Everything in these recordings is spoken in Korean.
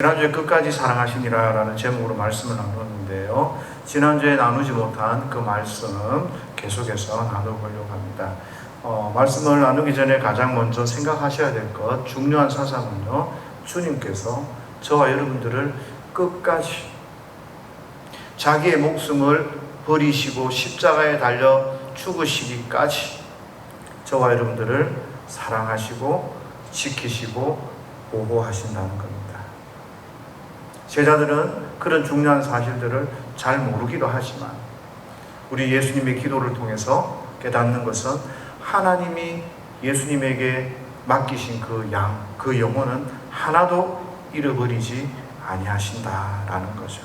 지난주에 끝까지 사랑하시니라 라는 제목으로 말씀을 나눴는데요. 지난주에 나누지 못한 그 말씀 계속해서 나눠보려고 합니다. 말씀을 나누기 전에 가장 먼저 생각하셔야 될 것, 중요한 사상은요, 주님께서 저와 여러분들을 끝까지 자기의 목숨을 버리시고 십자가에 달려 죽으시기까지 저와 여러분들을 사랑하시고 지키시고 보호하신다는 겁니다. 제자들은 그런 중요한 사실들을 잘 모르기도 하지만 우리 예수님의 기도를 통해서 깨닫는 것은 하나님이 예수님에게 맡기신 그 영혼은 하나도 잃어버리지 아니하신다라는 거죠.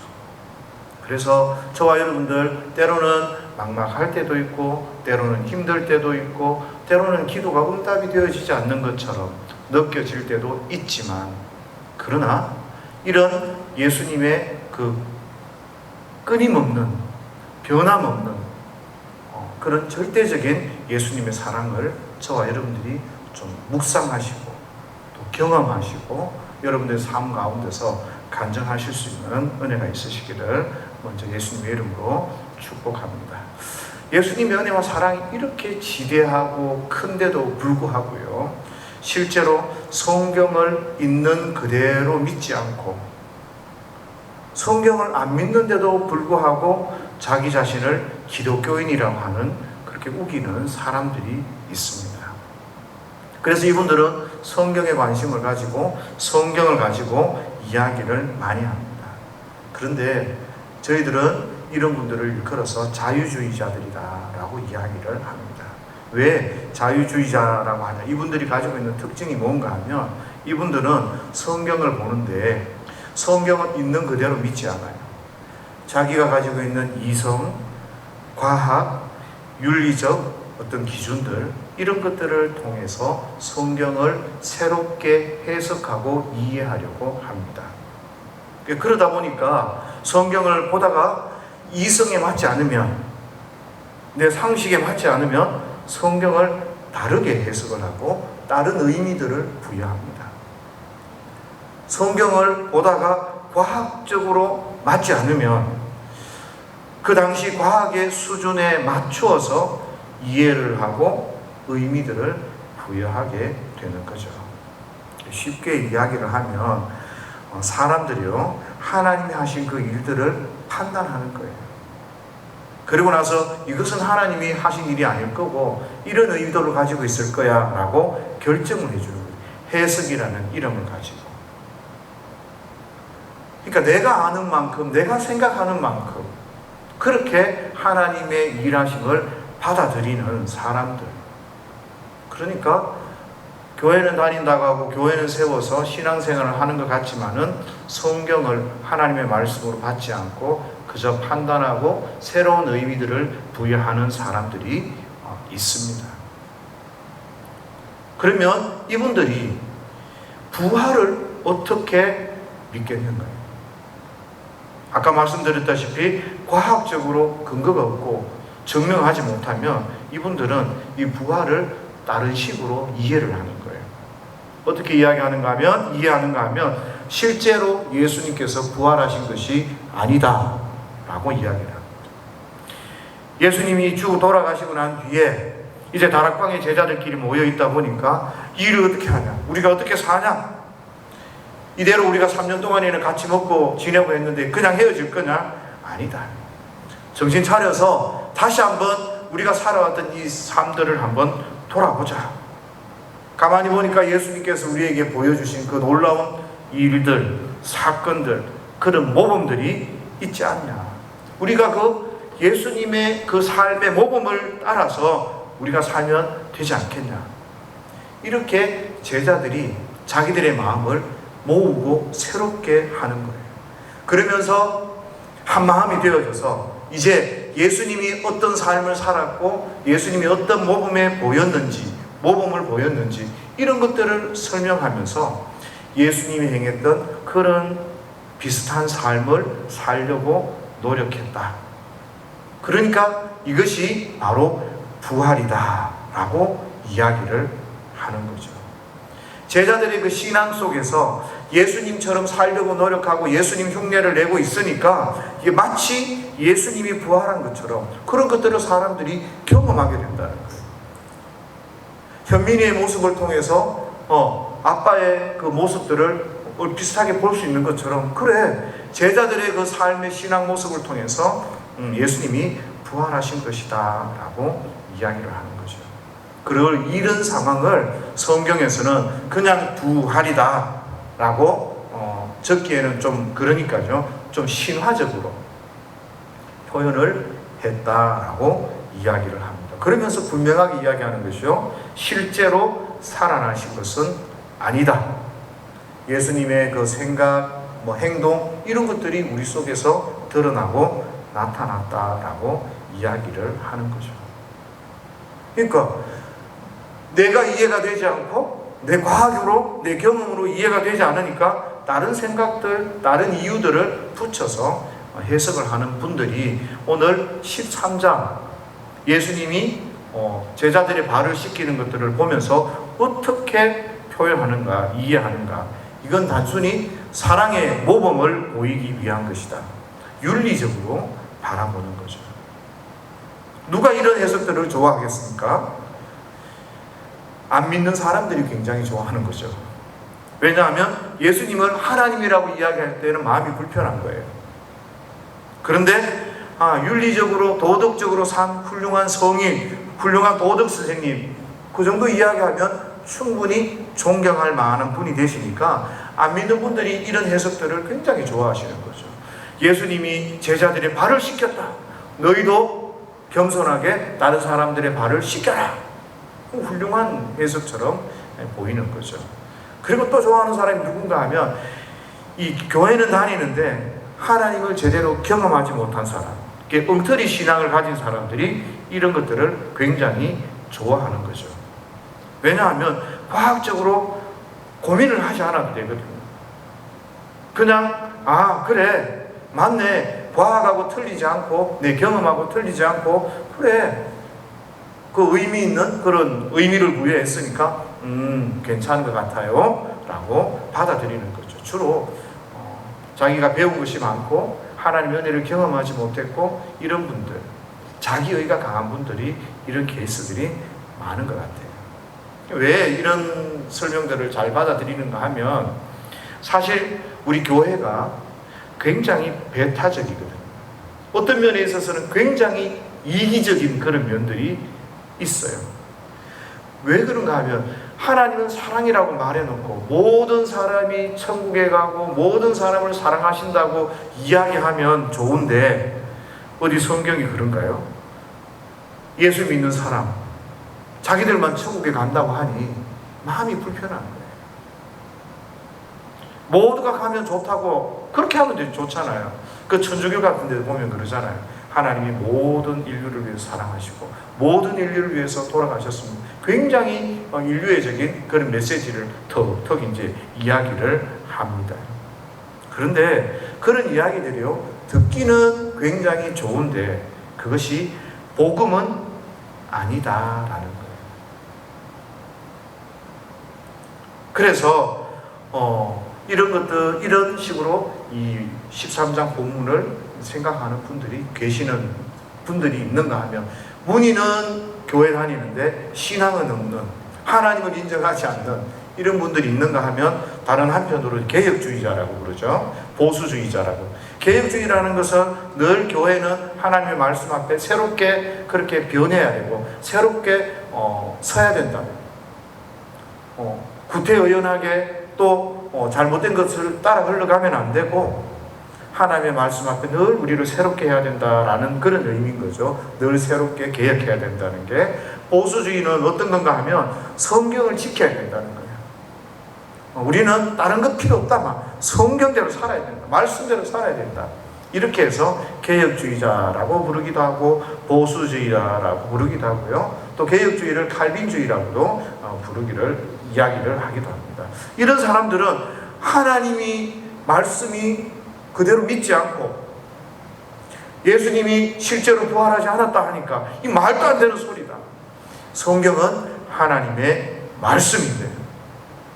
그래서 저와 여러분들 때로는 막막할 때도 있고 때로는 힘들 때도 있고 때로는 기도가 응답이 되어지지 않는 것처럼 느껴질 때도 있지만, 그러나 이런 예수님의 그 끊임없는 변함없는 그런 절대적인 예수님의 사랑을 저와 여러분들이 좀 묵상하시고 또 경험하시고 여러분들의 삶 가운데서 간증하실 수 있는 은혜가 있으시기를 먼저 예수님의 이름으로 축복합니다. 예수님의 은혜와 사랑이 이렇게 지대하고 큰데도 불구하고요, 실제로 성경을 있는 그대로 믿지 않고 성경을 안 믿는데도 불구하고 자기 자신을 기독교인이라고 하는 그렇게 우기는 사람들이 있습니다. 그래서 이분들은 성경에 관심을 가지고 성경을 가지고 이야기를 많이 합니다. 그런데 저희들은 이런 분들을 일컬어서 자유주의자들이다라고 이야기를 합니다. 왜 자유주의자라고 하냐? 이분들이 가지고 있는 특징이 뭔가 하면 이분들은 성경을 보는데 성경은 있는 그대로 믿지 않아요. 자기가 가지고 있는 이성, 과학, 윤리적 어떤 기준들, 이런 것들을 통해서 성경을 새롭게 해석하고 이해하려고 합니다. 그러다 보니까 성경을 보다가 이성에 맞지 않으면, 내 상식에 맞지 않으면 성경을 다르게 해석을 하고 다른 의미들을 부여합니다. 성경을 보다가 과학적으로 맞지 않으면 그 당시 과학의 수준에 맞추어서 이해를 하고 의미들을 부여하게 되는 거죠. 쉽게 이야기를 하면 사람들이요, 하나님이 하신 그 일들을 판단하는 거예요. 그리고 나서 이것은 하나님이 하신 일이 아닐 거고 이런 의도를 가지고 있을 거야 라고 결정을 해주는 거예요. 해석이라는 이름을 가지고. 그러니까 내가 아는 만큼, 내가 생각하는 만큼 그렇게 하나님의 일하심을 받아들이는 사람들. 그러니까 교회는 다닌다고 하고 교회는 세워서 신앙생활을 하는 것 같지만은 성경을 하나님의 말씀으로 받지 않고 그저 판단하고 새로운 의미들을 부여하는 사람들이 있습니다. 그러면 이분들이 부활을 어떻게 믿겠는가요? 아까 말씀드렸다시피 과학적으로 근거가 없고 증명하지 못하면 이분들은 이 부활을 다른 식으로 이해를 하는 거예요. 어떻게 이해하는가 하면 실제로 예수님께서 부활하신 것이 아니다 라고 이야기를 합니다. 예수님이 죽고 돌아가시고 난 뒤에 이제 다락방에 제자들끼리 모여 있다 보니까 이 일을 어떻게 하냐? 우리가 어떻게 사냐? 이대로 우리가 3년 동안에는 같이 먹고 지내고 했는데 그냥 헤어질 거냐? 아니다. 정신 차려서 다시 한번 우리가 살아왔던 이 삶들을 한번 돌아보자. 가만히 보니까 예수님께서 우리에게 보여주신 그 놀라운 일들, 사건들, 그런 모범들이 있지 않냐. 우리가 그 예수님의 그 삶의 모범을 따라서 우리가 살면 되지 않겠냐. 이렇게 제자들이 자기들의 마음을 모으고 새롭게 하는 거예요. 그러면서 한 마음이 되어져서 이제 예수님이 어떤 삶을 살았고 예수님이 어떤 모범을 보였는지 이런 것들을 설명하면서 예수님이 행했던 그런 비슷한 삶을 살려고 노력했다. 그러니까 이것이 바로 부활이다 라고 이야기를 하는 거죠. 제자들의 그 신앙 속에서 예수님처럼 살려고 노력하고 예수님 흉내를 내고 있으니까 이게 마치 예수님이 부활한 것처럼 그런 것들을 사람들이 경험하게 된다는 거예요. 현민이의 모습을 통해서 아빠의 그 모습들을 비슷하게 볼 수 있는 것처럼, 그래, 제자들의 그 삶의 신앙 모습을 통해서 예수님이 부활하신 것이다 라고 이야기를 하는 거죠. 그걸 이런 상황을 성경에서는 그냥 부활이다 라고 적기에는 좀 그러니까요, 좀 신화적으로 표현을 했다라고 이야기를 합니다. 그러면서 분명하게 이야기하는 것이요, 실제로 살아나신 것은 아니다. 예수님의 그 생각, 행동, 이런 것들이 우리 속에서 드러나고 나타났다라고 이야기를 하는 거죠. 그러니까 내가 이해가 되지 않고 내 과학으로, 내 경험으로 이해가 되지 않으니까 다른 생각들, 다른 이유들을 붙여서 해석을 하는 분들이 오늘 13장 예수님이 제자들의 발을 씻기는 것들을 보면서 어떻게 표현하는가, 이해하는가, 이건 단순히 사랑의 모범을 보이기 위한 것이다. 윤리적으로 바라보는 거죠. 누가 이런 해석들을 좋아하겠습니까? 안 믿는 사람들이 굉장히 좋아하는 거죠. 왜냐하면 예수님을 하나님이라고 이야기할 때는 마음이 불편한 거예요. 그런데 윤리적으로, 도덕적으로 산 훌륭한 성인, 훌륭한 도덕 선생님, 그 정도 이야기하면 충분히 존경할 만한 분이 되시니까 안 믿는 분들이 이런 해석들을 굉장히 좋아하시는 거죠. 예수님이 제자들의 발을 씻겼다. 너희도 겸손하게 다른 사람들의 발을 씻겨라. 훌륭한 해석처럼 보이는 거죠. 그리고 또 좋아하는 사람이 누군가 하면, 이 교회는 다니는데 하나님을 제대로 경험하지 못한 사람, 엉터리 신앙을 가진 사람들이 이런 것들을 굉장히 좋아하는 거죠. 왜냐하면 과학적으로 고민을 하지 않아도 되거든요. 그냥 그래, 맞네, 과학하고 틀리지 않고 내 경험하고 틀리지 않고, 그래, 그 의미 있는 그런 의미를 부여했으니까 괜찮은 것 같아요 라고 받아들이는 거죠. 주로 자기가 배운 것이 많고 하나님의 은혜를 경험하지 못했고 이런 분들, 자기의가 강한 분들이 이런 케이스들이 많은 것 같아요. 왜 이런 설명들을 잘 받아들이는가 하면, 사실 우리 교회가 굉장히 배타적이거든요. 어떤 면에 있어서는 굉장히 이기적인 그런 면들이 있어요. 왜 그런가 하면, 하나님은 사랑이라고 말해놓고 모든 사람이 천국에 가고 모든 사람을 사랑하신다고 이야기하면 좋은데, 어디 성경이 그런가요? 예수 믿는 사람, 자기들만 천국에 간다고 하니 마음이 불편한 거예요. 모두가 가면 좋다고 그렇게 하면 좋잖아요. 그 천주교 같은 데 보면 그러잖아요. 하나님이 모든 인류를 위해서 사랑하시고 모든 인류를 위해서 돌아가셨습니다. 굉장히 인류애적인 그런 메시지를 턱 이제 이야기를 합니다. 그런데 그런 이야기들이요, 듣기는 굉장히 좋은데 그것이 복음은 아니다라는 거예요. 그래서 이런 것들, 이런 식으로 이 13장 본문을 생각하는 분들이 계시는 분들이 있는가 하면, 문의는 교회 다니는데 신앙은 없는, 하나님을 인정하지 않는 이런 분들이 있는가 하면, 다른 한편으로 개혁주의자라고 그러죠. 보수주의자라고. 개혁주의라는 것은 늘 교회는 하나님의 말씀 앞에 새롭게 그렇게 변해야 되고 새롭게 서야 된다. 구태의연하게 또 잘못된 것을 따라 흘러가면 안 되고, 하나님의 말씀 앞에 늘 우리를 새롭게 해야 된다라는 그런 의미인 거죠. 늘 새롭게 개혁해야 된다는 게. 보수주의는 어떤 건가 하면 성경을 지켜야 된다는 거예요. 우리는 다른 것 필요 없다. 성경대로 살아야 된다. 말씀대로 살아야 된다. 이렇게 해서 개혁주의자라고 부르기도 하고 보수주의자라고 부르기도 하고요. 또 개혁주의를 칼빈주의라고도 이야기를 하기도 합니다. 이런 사람들은 하나님이 말씀이 그대로 믿지 않고 예수님이 실제로 부활하지 않았다 하니까 이 말도 안 되는 소리다. 성경은 하나님의 말씀인데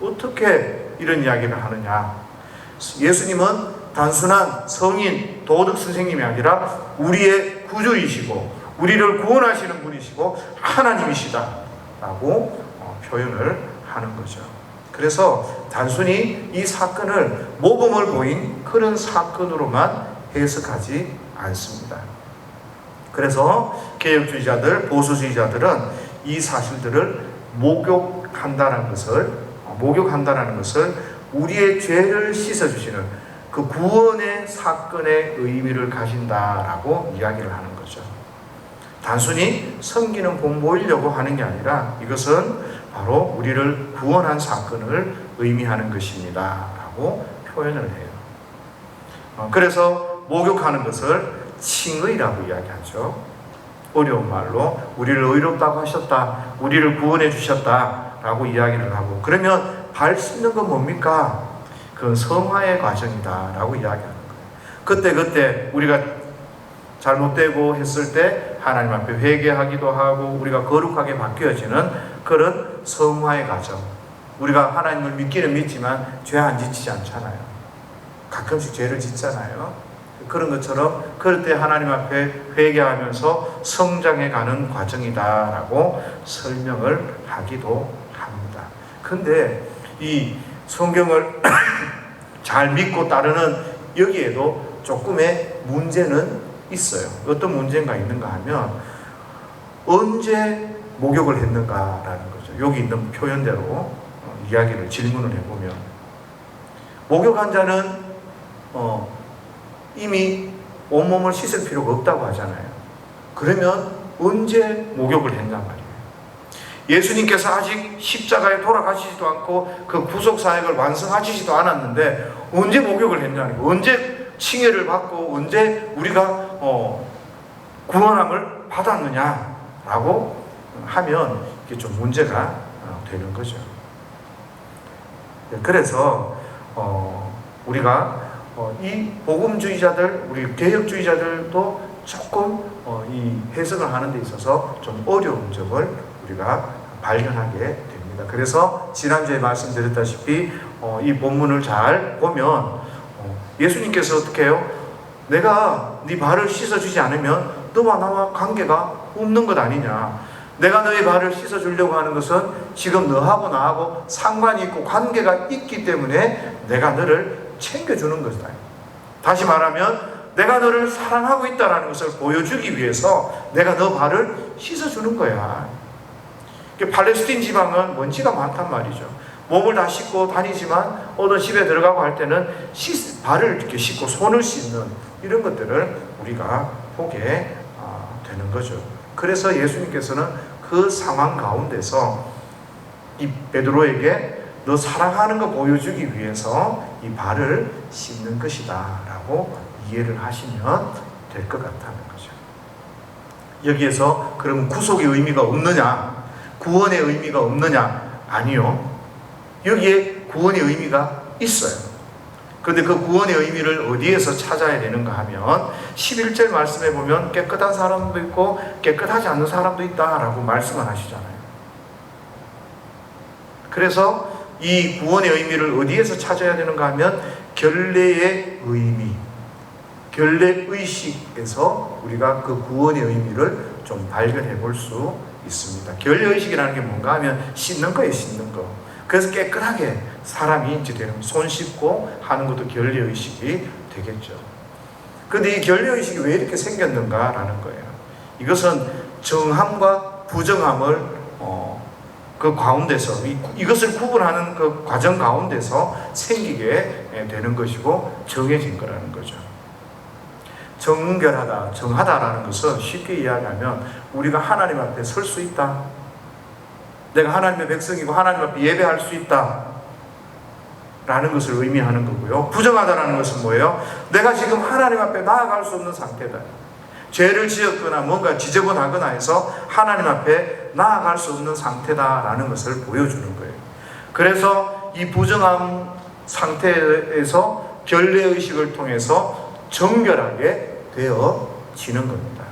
어떻게 이런 이야기를 하느냐 예수님은 단순한 성인, 도덕 선생님이 아니라 우리의 구주이시고 우리를 구원하시는 분이시고 하나님이시다라고 표현을 하는 거죠. 그래서 단순히 이 사건을 모범을 보인 그런 사건으로만 해석하지 않습니다. 그래서 개혁주의자들, 보수주의자들은 이 사실들을 목욕한다는 것을 우리의 죄를 씻어주시는 그 구원의 사건의 의미를 가진다라고 이야기를 하는 거죠. 단순히 섬기는 복 모이려고 하는 게 아니라 이것은 바로 우리를 구원한 사건을 의미하는 것입니다 라고 표현을 해요. 그래서 목욕하는 것을 칭의라고 이야기하죠. 어려운 말로 우리를 의롭다고 하셨다, 우리를 구원해 주셨다라고 이야기를 하고, 그러면 발 씻는 건 뭡니까? 그건 성화의 과정이다라고 이야기하는 거예요. 그때 우리가 잘못되고 했을 때 하나님 앞에 회개하기도 하고 우리가 거룩하게 바뀌어지는 그런 성화의 과정. 우리가 하나님을 믿기는 믿지만 죄 안 지치지 않잖아요. 가끔씩 죄를 짓잖아요. 그런 것처럼 그럴 때 하나님 앞에 회개하면서 성장해가는 과정이다라고 설명을 하기도 합니다. 근데 이 성경을 잘 믿고 따르는 여기에도 조금의 문제는 있어요. 어떤 문제가 있는가 하면 언제 목욕을 했는가라는 거죠. 여기 있는 표현대로 이야기를 질문을 해보면 목욕한 자는 이미 온몸을 씻을 필요가 없다고 하잖아요. 그러면 언제 목욕을 했단 말이에요. 예수님께서 아직 십자가에 돌아가시지도 않고 그 구속사역을 완성하시지도 않았는데 언제 목욕을 했냐는 거예요. 언제 칭의를 받고 언제 우리가 구원함을 받았느냐라고 하면 이게 좀 문제가 되는 거죠. 그래서 우리가 이 복음주의자들, 우리 개혁주의자들도 조금 이 해석을 하는 데 있어서 좀 어려운 점을 우리가 발견하게 됩니다. 그래서 지난주에 말씀드렸다시피 이 본문을 잘 보면 예수님께서 어떻게 해요? 내가 네 발을 씻어주지 않으면 너와 나와 관계가 없는 것 아니냐. 내가 너의 발을 씻어주려고 하는 것은 지금 너하고 나하고 상관이 있고 관계가 있기 때문에 내가 너를 챙겨주는 것이다. 다시 말하면 내가 너를 사랑하고 있다는 것을 보여주기 위해서 내가 너 발을 씻어주는 거야. 팔레스틴 지방은 먼지가 많단 말이죠. 몸을 다 씻고 다니지만 어느 집에 들어가고 할 때는 발을 이렇게 씻고 손을 씻는 이런 것들을 우리가 보게 되는 거죠. 그래서 예수님께서는 그 상황 가운데서 이 베드로에게 너 사랑하는 거 보여주기 위해서 이 발을 씻는 것이다 라고 이해를 하시면 될 것 같다는 거죠. 여기에서 그럼 구속의 의미가 없느냐, 구원의 의미가 없느냐? 아니요. 여기에 구원의 의미가 있어요. 그런데 그 구원의 의미를 어디에서 찾아야 되는가 하면 11절 말씀에 보면 깨끗한 사람도 있고 깨끗하지 않는 사람도 있다라고 말씀을 하시잖아요. 그래서 이 구원의 의미를 어디에서 찾아야 되는가 하면 결례의 의미, 결례의식에서 우리가 그 구원의 의미를 좀 발견해 볼 수 있습니다. 결례의식이라는 게 뭔가 하면 씻는 거예요, 씻는 거. 그래서 깨끗하게 사람이 이제 되는, 손 씻고 하는 것도 결례의식이 되겠죠. 그런데 이 결례의식이 왜 이렇게 생겼는가라는 거예요. 이것은 정함과 부정함을 그 가운데서 이것을 구분하는 그 과정 가운데서 생기게 되는 것이고 정해진 거라는 거죠. 정결하다, 정하다라는 것은 쉽게 이야기하면 우리가 하나님 앞에 설 수 있다. 내가 하나님의 백성이고 하나님 앞에 예배할 수 있다 라는 것을 의미하는 거고요. 부정하다라는 것은 뭐예요? 내가 지금 하나님 앞에 나아갈 수 없는 상태다. 죄를 지었거나 뭔가 지저분하거나 해서 하나님 앞에 나아갈 수 없는 상태다라는 것을 보여주는 거예요. 그래서 이 부정한 상태에서 결례의식을 통해서 정결하게 되어지는 겁니다.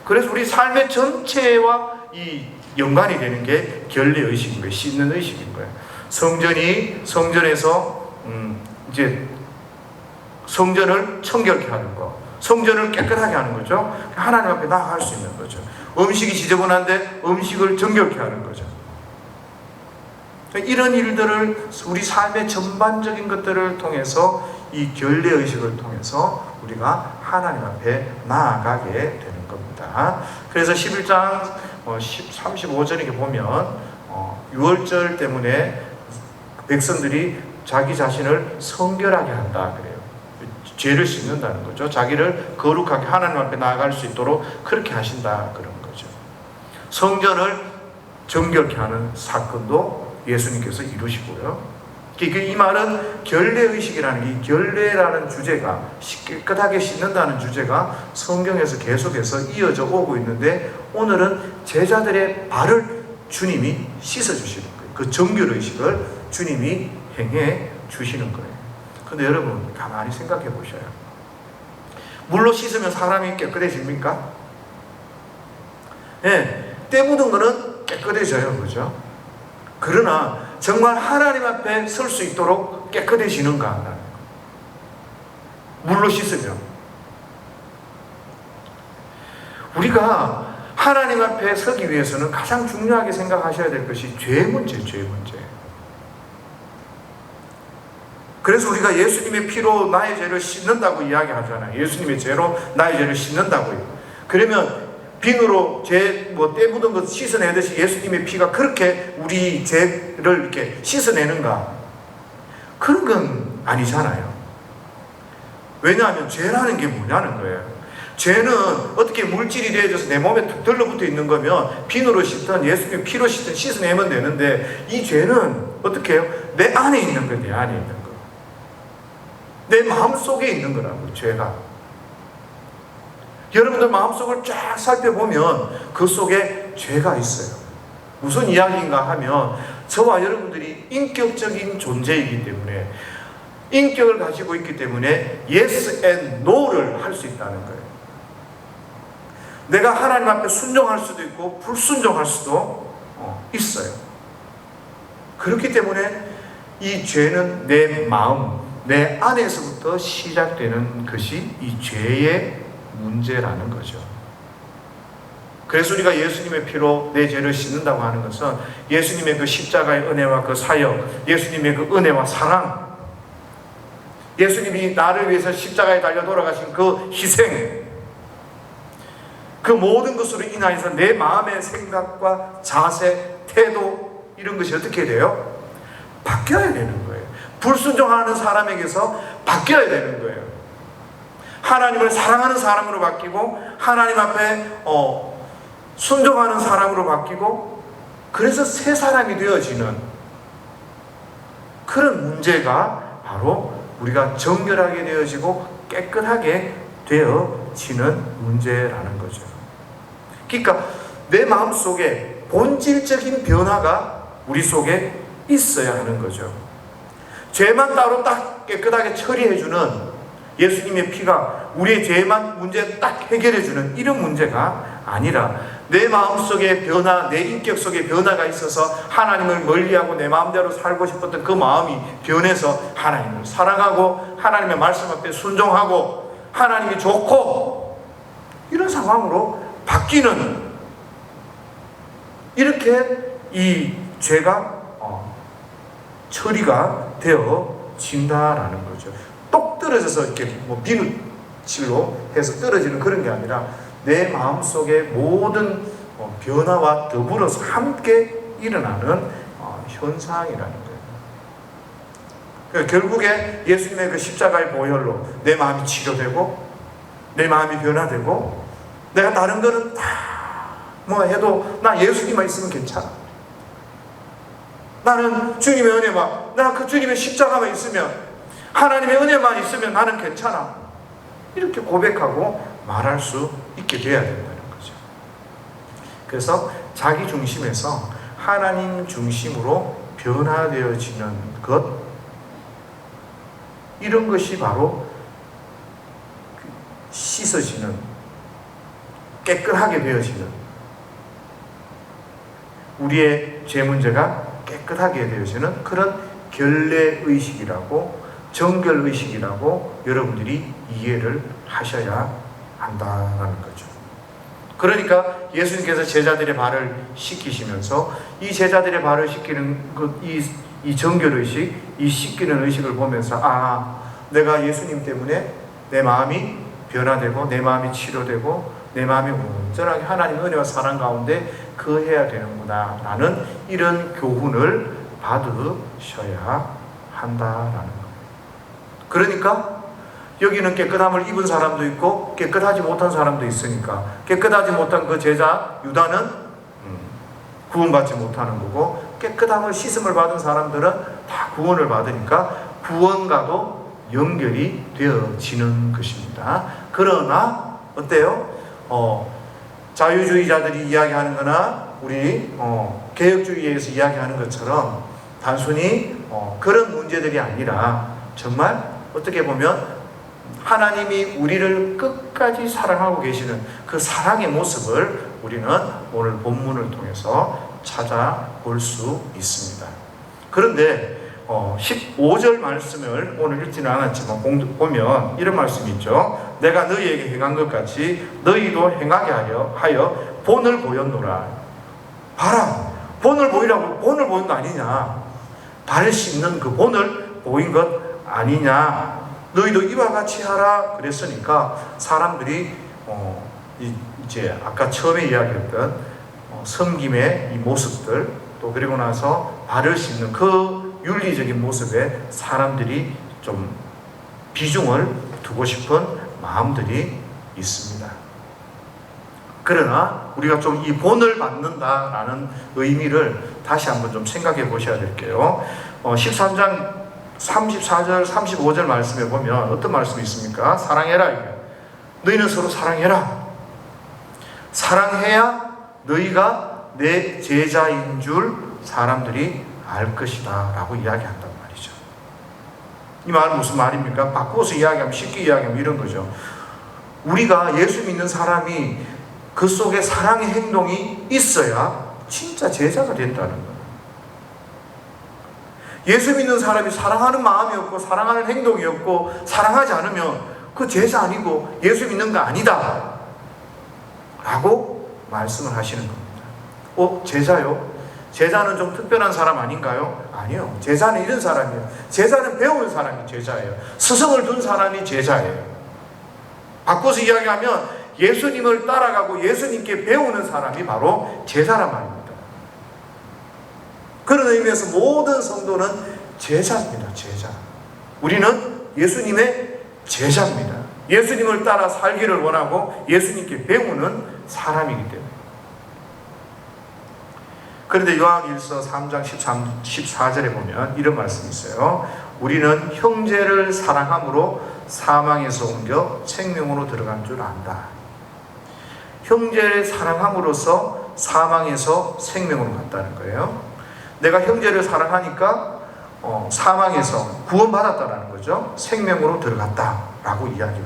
그래서 우리 삶의 전체와 이 연관이 되는 게 결례의식인 거예요. 씻는 의식인 거예요. 성전에서 이제 성전을 청결케 하는 거, 성전을 깨끗하게 하는 거죠. 하나님 앞에 나아갈 수 있는 거죠. 음식이 지저분한데 음식을 정결케 하는 거죠. 이런 일들을 우리 삶의 전반적인 것들을 통해서, 이 결례의식을 통해서 우리가 하나님 앞에 나아가게 되는 겁니다. 그래서 11장 35절에 이렇게 보면 유월절 때문에 백성들이 자기 자신을 성결하게 한다 그래요. 죄를 씻는다는 거죠. 자기를 거룩하게 하나님 앞에 나아갈 수 있도록 그렇게 하신다 그런 거죠. 성전을 정결케 하는 사건도 예수님께서 이루시고요. 이 말은 결례의식이라는, 이 결례라는 주제가, 깨끗하게 씻는다는 주제가 성경에서 계속해서 이어져 오고 있는데, 오늘은 제자들의 발을 주님이 씻어주시는 거예요. 그 정결의식을 주님이 행해 주시는 거예요. 근데 여러분 가만히 생각해 보셔요. 물로 씻으면 사람이 깨끗해집니까? 네, 때 묻은 거는 깨끗해져요. 그죠? 그러나 정말 하나님 앞에 설 수 있도록 깨끗해지는가? 물로 씻으면. 우리가 하나님 앞에 서기 위해서는 가장 중요하게 생각하셔야 될 것이 죄 문제. 그래서 우리가 예수님의 피로 나의 죄를 씻는다고 이야기하잖아요. 예수님의 죄로 나의 죄를 씻는다고요. 그러면 비누로 때 묻은 것 씻어내듯이 예수님의 피가 그렇게 우리 죄를 이렇게 씻어내는가? 그런 건 아니잖아요. 왜냐하면 죄라는 게 뭐냐는 거예요. 죄는 어떻게 물질이 되어져서 내 몸에 툭 들러붙어 있는 거면 비누로 씻든 예수님의 피로 씻든 씻어내면 되는데, 이 죄는 어떻게 해요? 내 안에 있는 거예요. 내 안에 있는 거. 내 마음속에 있는 거라고, 죄가. 여러분들 마음속을 쫙 살펴보면 그 속에 죄가 있어요. 무슨 이야기인가 하면, 저와 여러분들이 인격적인 존재이기 때문에, 인격을 가지고 있기 때문에 yes and no를 할 수 있다는 거예요. 내가 하나님 앞에 순종할 수도 있고 불순종할 수도 있어요. 그렇기 때문에 이 죄는 내 마음, 내 안에서부터 시작되는 것이 이 죄의 문제라는 거죠. 그래서 우리가 예수님의 피로 내 죄를 씻는다고 하는 것은 예수님의 그 십자가의 은혜와 그 사역, 예수님의 그 은혜와 사랑, 예수님이 나를 위해서 십자가에 달려 돌아가신 그 희생, 그 모든 것으로 인하여서 내 마음의 생각과 자세, 태도, 이런 것이 어떻게 돼요? 바뀌어야 되는 거예요. 불순종하는 사람에게서 바뀌어야 되는 거예요. 하나님을 사랑하는 사람으로 바뀌고, 하나님 앞에 순종하는 사람으로 바뀌고, 그래서 새 사람이 되어지는 그런 문제가 바로 우리가 정결하게 되어지고 깨끗하게 되어지는 문제라는 거죠. 그러니까 내 마음속에 본질적인 변화가 우리 속에 있어야 하는 거죠. 죄만 따로 딱 깨끗하게 처리해주는, 예수님의 피가 우리의 죄만 문제 딱 해결해주는 이런 문제가 아니라, 내 마음속에 변화, 내 인격 속에 변화가 있어서 하나님을 멀리하고 내 마음대로 살고 싶었던 그 마음이 변해서 하나님을 사랑하고 하나님의 말씀 앞에 순종하고 하나님이 좋고 이런 상황으로 바뀌는, 이렇게 이 죄가 처리가 되어진다라는 거죠. 똑 떨어져서 이렇게 비누칠로 해서 떨어지는 그런 게 아니라 내 마음속의 모든 변화와 더불어서 함께 일어나는 현상이라는 거예요. 그러니까 결국에 예수님의 그 십자가의 보혈로 내 마음이 치료되고 내 마음이 변화되고, 내가 다른 거는 다 해도 나 예수님만 있으면 괜찮아. 나는 주님의 은혜만, 나 그 주님의 십자가만 있으면, 하나님의 은혜만 있으면 나는 괜찮아. 이렇게 고백하고 말할 수 있게 돼야 된다는 거죠. 그래서 자기 중심에서 하나님 중심으로 변화되어지는 것, 이런 것이 바로 씻어지는, 깨끗하게 되어지는, 우리의 죄 문제가 깨끗하게 되어지는 그런 결례의식이라고 정결의식이라고 여러분들이 이해를 하셔야 한다는 거죠. 그러니까 예수님께서 제자들의 발을 씻기시면서 이 제자들의 발을 씻기는 이 정결의식, 이 씻기는 의식을 보면서 내가 예수님 때문에 내 마음이 변화되고 내 마음이 치료되고 내 마음이 온전하게 하나님의 은혜와 사랑 가운데 거해야 되는구나 라는 이런 교훈을 받으셔야 한다라는 거예요. 그러니까 여기는 깨끗함을 입은 사람도 있고 깨끗하지 못한 사람도 있으니까 깨끗하지 못한 그 제자 유다는 구원받지 못하는 거고, 깨끗함을 씻음을 받은 사람들은 다 구원을 받으니까 구원과도 연결이 되어지는 것입니다. 그러나 어때요? 자유주의자들이 이야기하는 거나 우리 개혁주의에서 이야기하는 것처럼 단순히 그런 문제들이 아니라 정말 어떻게 보면 하나님이 우리를 끝까지 사랑하고 계시는 그 사랑의 모습을 우리는 오늘 본문을 통해서 찾아볼 수 있습니다. 그런데 15절 말씀을 오늘 읽지는 않았지만 보면 이런 말씀이 있죠. 내가 너희에게 행한 것 같이 너희도 행하게 하여 본을 보였노라. 봐라, 본을 보이라고. 본을 보인 거 아니냐? 발 씻는 그 본을 보인 것 아니냐? 너희도 이와 같이 하라 그랬으니까 사람들이 이제 아까 처음에 이야기했던 섬김의 이 모습들, 또 그리고 나서 발을 씻는 그 윤리적인 모습에 사람들이 좀 비중을 두고 싶은 마음들이 있습니다. 그러나 우리가 좀 이 본을 받는다라는 의미를 다시 한번 좀 생각해 보셔야 될게요. 13장 34절, 35절 말씀에 보면 어떤 말씀이 있습니까? 사랑해라. 너희는 서로 사랑해라. 사랑해야 너희가 내 제자인 줄 사람들이 알 것이다 라고 이야기한단 말이죠. 이 말은 무슨 말입니까? 바꿔서 이야기하면, 쉽게 이야기하면 이런 거죠. 우리가 예수 믿는 사람이 그 속에 사랑의 행동이 있어야 진짜 제자가 된다는 거예요. 예수 믿는 사람이 사랑하는 마음이 없고 사랑하는 행동이 없고 사랑하지 않으면 그 제자 아니고 예수 믿는 거 아니다 라고 말씀을 하시는 겁니다. 제자요? 제자는 좀 특별한 사람 아닌가요? 아니요. 제자는 이런 사람이에요. 제자는 배우는 사람이 제자예요. 스승을 둔 사람이 제자예요. 바꿔서 이야기하면 예수님을 따라가고 예수님께 배우는 사람이 바로 제자란 말입니다. 그런 의미에서 모든 성도는 제자입니다. 제자. 우리는 예수님의 제자입니다. 예수님을 따라 살기를 원하고 예수님께 배우는 사람이기 때문에. 그런데 요한일서 3장 14절에 보면 이런 말씀이 있어요. 우리는 형제를 사랑함으로 사망에서 옮겨 생명으로 들어간 줄 안다. 형제를 사랑함으로써 사망에서 생명으로 갔다는 거예요. 내가 형제를 사랑하니까 사망에서 구원받았다는 거죠. 생명으로 들어갔다라고 이야기를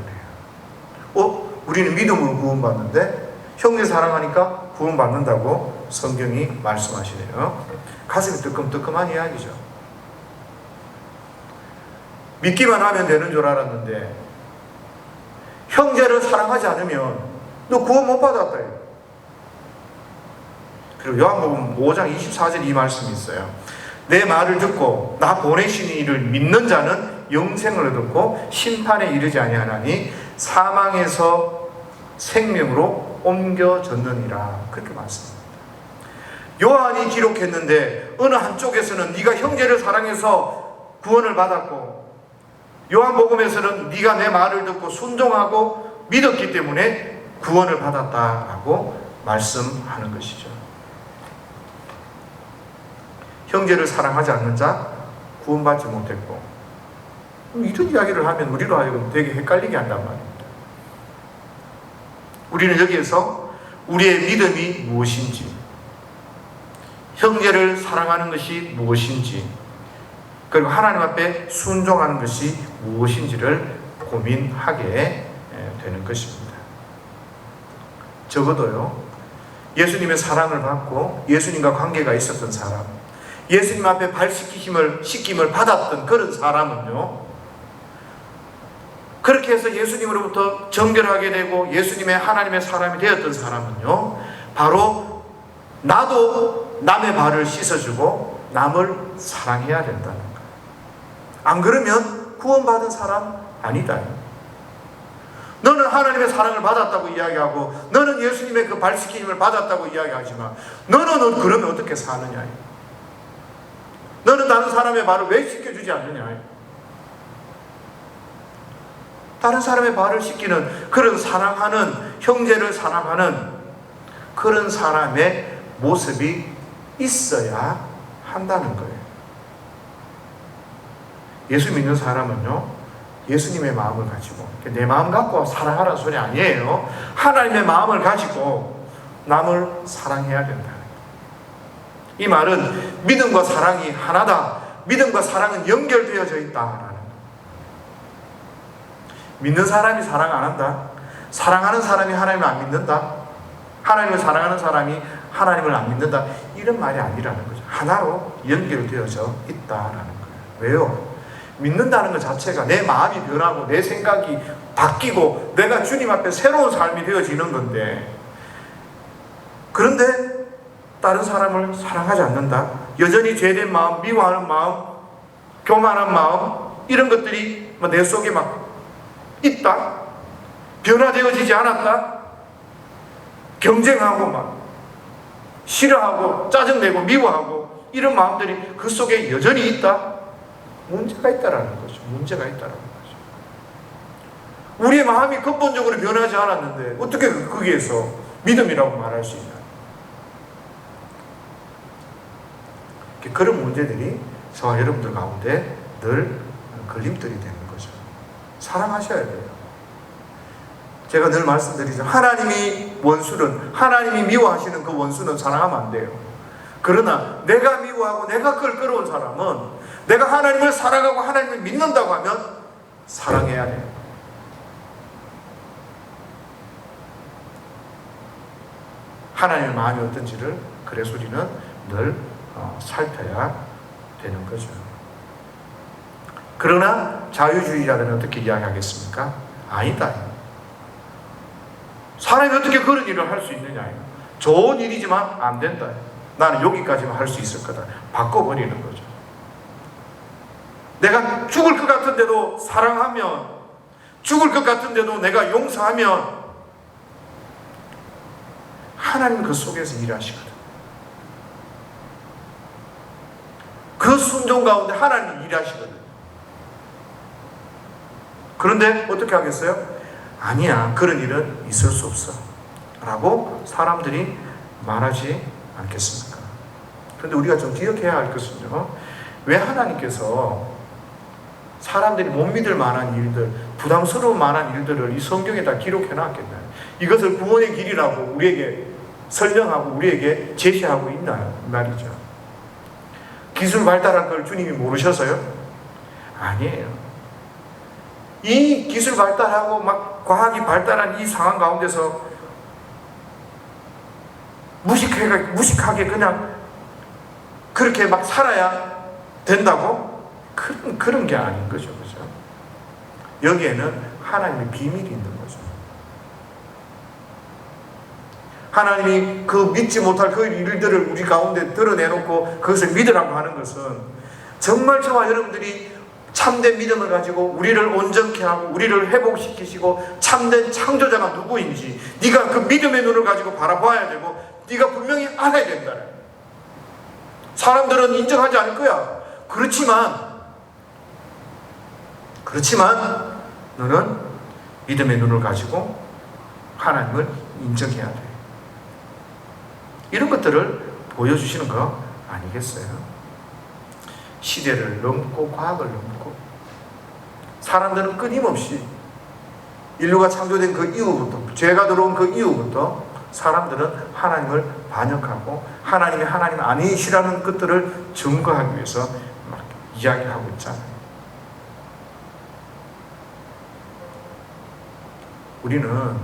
해요. 우리는 믿음으로 구원받는데 형제 사랑하니까 구원받는다고 성경이 말씀하시네요. 가슴이 뜨끔뜨끔한 이야기죠. 믿기만 하면 되는 줄 알았는데 형제를 사랑하지 않으면 너 구원 못 받았다. 그리고 요한복음 5장 24절 이 말씀이 있어요. 내 말을 듣고 나 보내신 이를 믿는 자는 영생을 얻고 심판에 이르지 아니하나니 사망에서 생명으로 옮겨졌느니라. 그렇게 말씀합니다. 요한이 기록했는데 어느 한쪽에서는 네가 형제를 사랑해서 구원을 받았고, 요한복음에서는 네가 내 말을 듣고 순종하고 믿었기 때문에 구원을 받았다라고 말씀하는 것이죠. 형제를 사랑하지 않는 자 구원받지 못했고, 이런 이야기를 하면 우리로 하여금 되게 헷갈리게 한단 말입니다. 우리는 여기에서 우리의 믿음이 무엇인지, 형제를 사랑하는 것이 무엇인지, 그리고 하나님 앞에 순종하는 것이 무엇인지를 고민하게 되는 것입니다. 적어도요, 예수님의 사랑을 받고 예수님과 관계가 있었던 사람, 예수님 앞에 발 씻김을 받았던 그런 사람은요, 그렇게 해서 예수님으로부터 정결하게 되고 예수님의 하나님의 사람이 되었던 사람은요, 바로 나도 남의 발을 씻어주고 남을 사랑해야 된다는 거예요. 안 그러면 구원받은 사람 아니다. 너는 하나님의 사랑을 받았다고 이야기하고 너는 예수님의 그 발 씻김을 받았다고 이야기하지만 너는 그러면 어떻게 사느냐? 너는 다른 사람의 발을 왜 씻겨주지 않느냐? 다른 사람의 발을 씻기는 그런 사랑하는, 형제를 사랑하는 그런 사람의 모습이 있어야 한다는 거예요. 예수 믿는 사람은요, 예수님의 마음을 가지고, 내 마음 갖고 사랑하라는 소리 아니에요. 하나님의 마음을 가지고 남을 사랑해야 된다. 이 말은 믿음과 사랑이 하나다. 믿음과 사랑은 연결되어져 있다라는. 믿는 사람이 사랑 안 한다. 사랑하는 사람이 하나님을 안 믿는다. 하나님을 사랑하는 사람이 하나님을 안 믿는다. 이런 말이 아니라는 거죠. 하나로 연결되어져 있다라는 거예요. 왜요? 믿는다는 것 자체가 내 마음이 변하고 내 생각이 바뀌고 내가 주님 앞에 새로운 삶이 되어지는 건데, 그런데 다른 사람을 사랑하지 않는다. 여전히 죄된 마음, 미워하는 마음, 교만한 마음, 이런 것들이 내 속에 막 있다. 변화되어지지 않았다. 경쟁하고 막 싫어하고 짜증내고 미워하고 이런 마음들이 그 속에 여전히 있다. 문제가 있다라는 거죠. 문제가 있다라는 거죠. 우리의 마음이 근본적으로 변하지 않았는데 어떻게 거기에서 믿음이라고 말할 수 있나? 그런 문제들이 저와 여러분들 가운데 늘 걸림돌이 되는 거죠. 사랑하셔야 돼요. 제가 늘 말씀드리죠. 하나님이 원수는, 하나님이 미워하시는 그 원수는 사랑하면 안 돼요. 그러나 내가 미워하고 내가 그걸 끌어온 사람은 내가 하나님을 사랑하고 하나님을 믿는다고 하면 사랑해야 돼요. 하나님의 마음이 어떤지를 그래서 우리는 늘 살펴야 되는 거죠. 그러나 자유주의자들은 어떻게 이야기하겠습니까? 아니다. 사람이 어떻게 그런 일을 할 수 있느냐? 좋은 일이지만 안 된다. 나는 여기까지만 할 수 있을 거다. 바꿔버리는 거죠. 내가 죽을 것 같은데도 사랑하면, 죽을 것 같은데도 내가 용서하면 하나님은 그 속에서 일하시거든. 그 순종 가운데 하나님이 일하시거든. 그런데 어떻게 하겠어요? 아니야, 그런 일은 있을 수 없어 라고 사람들이 말하지 않겠습니까? 그런데 우리가 좀 기억해야 할 것은요, 왜 하나님께서 사람들이 못 믿을 만한 일들, 부담스러울 만한 일들을 이 성경에다 기록해 놨겠나요? 이것을 구원의 길이라고 우리에게 설명하고 우리에게 제시하고 있나요? 말이죠. 기술 발달할 걸 주님이 모르셔서요? 아니에요. 이 기술 발달하고 막 과학이 발달한 이 상황 가운데서 무식하게 그냥 그렇게 막 살아야 된다고? 그런 게 아닌 거죠. 그죠? 여기에는 하나님의 비밀이 있는 거죠. 하나님이 그 믿지 못할 그 일들을 우리 가운데 드러내놓고 그것을 믿으라고 하는 것은 정말 저와 여러분들이 참된 믿음을 가지고 우리를 온전케 하고 우리를 회복시키시고 참된 창조자가 누구인지 네가 그 믿음의 눈을 가지고 바라봐야 되고 네가 분명히 알아야 된다. 사람들은 인정하지 않을 거야. 그렇지만 너는 믿음의 눈을 가지고 하나님을 인정해야 돼. 이런 것들을 보여주시는 거 아니겠어요? 시대를 넘고 과학을 넘고 사람들은 끊임없이 인류가 창조된 그 이후부터, 죄가 들어온 그 이후부터 사람들은 하나님을 반역하고 하나님이 하나님 아니시라는 것들을 증거하기 위해서 막 이야기하고 있잖아요. 우리는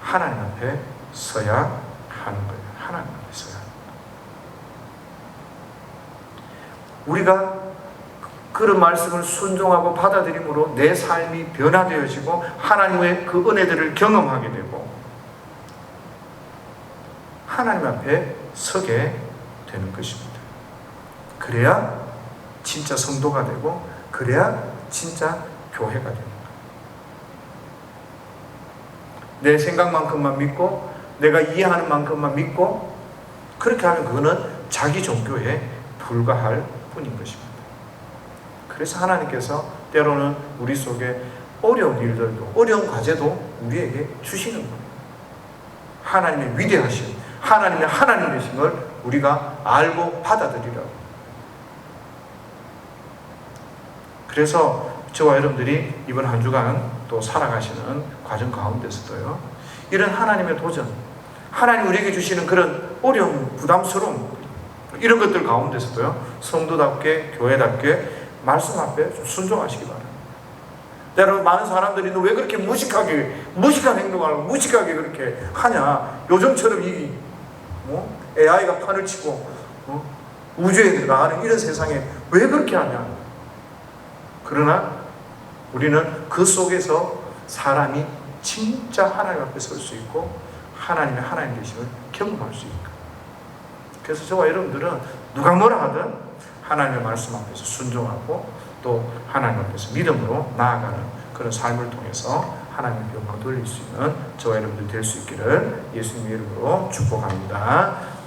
하나님 앞에 서야 하는 거예요. 하나님 앞에 서야. 우리가 그런 말씀을 순종하고 받아들임으로 내 삶이 변화되어지고 하나님의 그 은혜들을 경험하게 되고 하나님 앞에 서게 되는 것입니다. 그래야 진짜 성도가 되고 그래야 진짜 교회가 됩니다. 내 생각만큼만 믿고 내가 이해하는 만큼만 믿고 그렇게 하면 그거는 자기 종교에 불과할 뿐인 것입니다. 그래서 하나님께서 때로는 우리 속에 어려운 일들도 어려운 과제도 우리에게 주시는 거예요. 하나님의 위대하신 하나님의 하나님 되심을 우리가 알고 받아들이라고. 그래서 저와 여러분들이 이번 한 주간 또 살아가시는 과정 가운데서도요, 이런 하나님의 도전, 하나님 우리에게 주시는 그런 어려움, 부담스러움, 이런 것들 가운데서도요, 성도답게, 교회답게 말씀 앞에 좀 순종하시기 바랍니다. 때로는 많은 사람들이 너 왜 그렇게 무식한 행동을 하고 무식하게 그렇게 하냐. 요즘처럼 AI가 판을 치고 우주에 나가는 이런 세상에 왜 그렇게 하냐. 그러나 우리는 그 속에서 사람이 진짜 하나님 앞에 설 수 있고 하나님의 하나님 되심을 경험할 수 있고, 그래서 저와 여러분들은 누가 뭐라 하든 하나님의 말씀 앞에서 순종하고 또 하나님 앞에서 믿음으로 나아가는 그런 삶을 통해서 하나님의 영광 돌릴 수 있는 저와 여러분들 될 수 있기를 예수님의 이름으로 축복합니다.